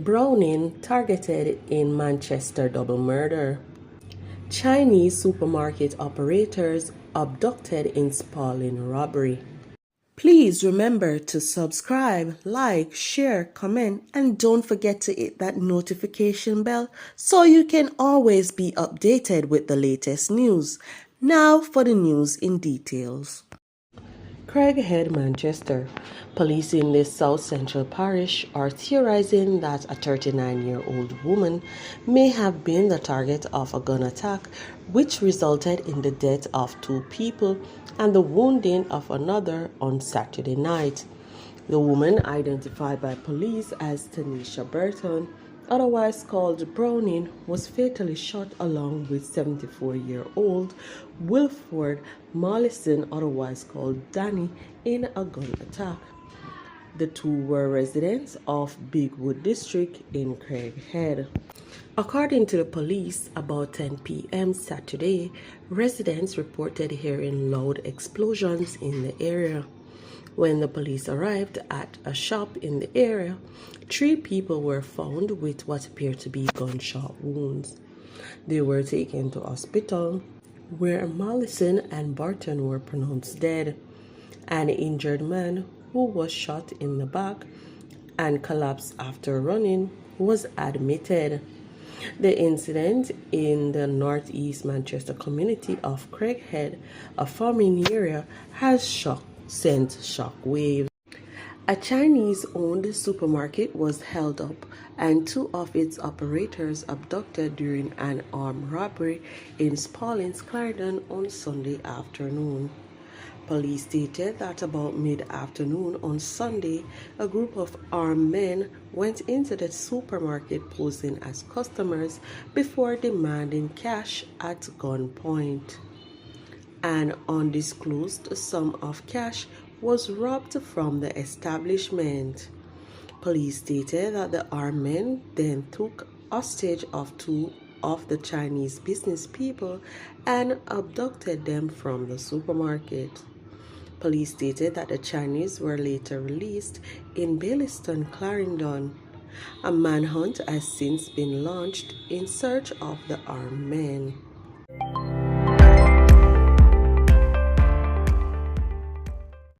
Browning targeted in Manchester double murder. Chinese supermarket operators abducted in Spalding robbery. Please remember to subscribe, like, share, comment, and don't forget to hit that notification bell so you can always be updated with the latest news. Now for the news in details. Craighead, Manchester. Police in the South Central Parish are theorizing that a 39-year-old woman may have been the target of a gun attack, which resulted in the death of 2 people and the wounding of another on Saturday night. The woman, identified by police as Tanisha Burton, otherwise called Browning, was fatally shot along with 74-year-old Wilford Mollison, otherwise called Danny, in a gun attack. The 2 were residents of Bigwood District in Craighead. According to the police, about 10 p.m. Saturday, residents reported hearing loud explosions in the area. When the police arrived at a shop in the area, 3 people were found with what appeared to be gunshot wounds. They were taken to hospital, where Mollison and Barton were pronounced dead. An injured man who was shot in the back and collapsed after running was admitted. The incident in the northeast Manchester community of Craighead, a farming area, has sent shockwaves. A Chinese-owned supermarket was held up and 2 of its operators abducted during an armed robbery in Spalding's Clarendon on Sunday afternoon. Police stated that about mid-afternoon on Sunday, a group of armed men went into the supermarket posing as customers before demanding cash at gunpoint. An undisclosed sum of cash was robbed from the establishment. Police stated that the armed men then took hostage of 2 of the Chinese business people and abducted them from the supermarket. Police stated that the Chinese were later released in Baillieston, Clarendon. A manhunt has since been launched in search of the armed men.